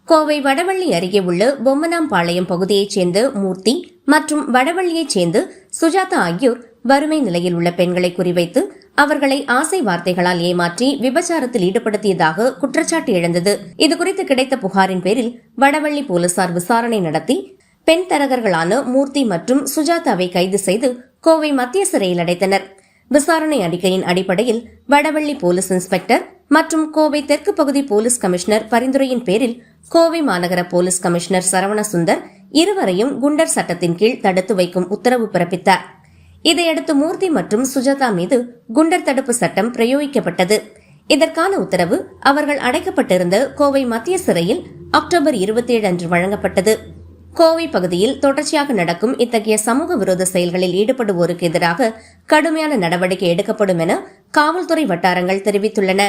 கோவை வடவள்ளி அருகே உள்ள பொம்மனாம்பாளையம் பகுதியைச் சேர்ந்த மூர்த்தி மற்றும் வடவள்ளியைச் சேர்ந்து சுஜாதா ஆகியோர் வறுமை நிலையில் உள்ள பெண்களை குறிவைத்து அவர்களை ஆசை வார்த்தைகளால் ஏமாற்றி விபச்சாரத்தில் ஈடுபடுத்தியதாக குற்றச்சாட்டு எழுந்தது. இதுகுறித்து கிடைத்த புகாரின் பேரில் வடவள்ளி போலீசார் விசாரணை நடத்தி பெண் தரகர்களான மூர்த்தி மற்றும் சுஜாதாவை கைது செய்து கோவை மத்திய சிறையில் அடைத்தனர். விசாரணை அறிக்கையின் அடிப்படையில் வடவள்ளி போலீஸ் இன்ஸ்பெக்டர் மற்றும் கோவை தெற்கு பகுதி போலீஸ் கமிஷனர் பரிந்துரையின் பேரில் கோவை மாநகர போலீஸ் கமிஷனர் சரவணசுந்தர் இருவரையும் குண்டர் சட்டத்தின் கீழ் தடுத்து வைக்கும் உத்தரவு பிறப்பித்தார். இதையடுத்து மூர்த்தி மற்றும் சுஜாதா மீது குண்டர் தடுப்பு சட்டம் பிரயோகிக்கப்பட்டது. இதற்கான உத்தரவு அவர்கள் அடைக்கப்பட்டிருந்த கோவை மத்திய சிறையில் அக்டோபர் 27 அன்று வழங்கப்பட்டது. கோவை பகுதியில் தொடர்ச்சியாக நடக்கும் இத்தகைய சமூக விரோத செயல்களில் ஈடுபடுவோருக்கு எதிராக கடுமையான நடவடிக்கை எடுக்கப்படும் என காவல்துறை வட்டாரங்கள் தெரிவித்துள்ளன.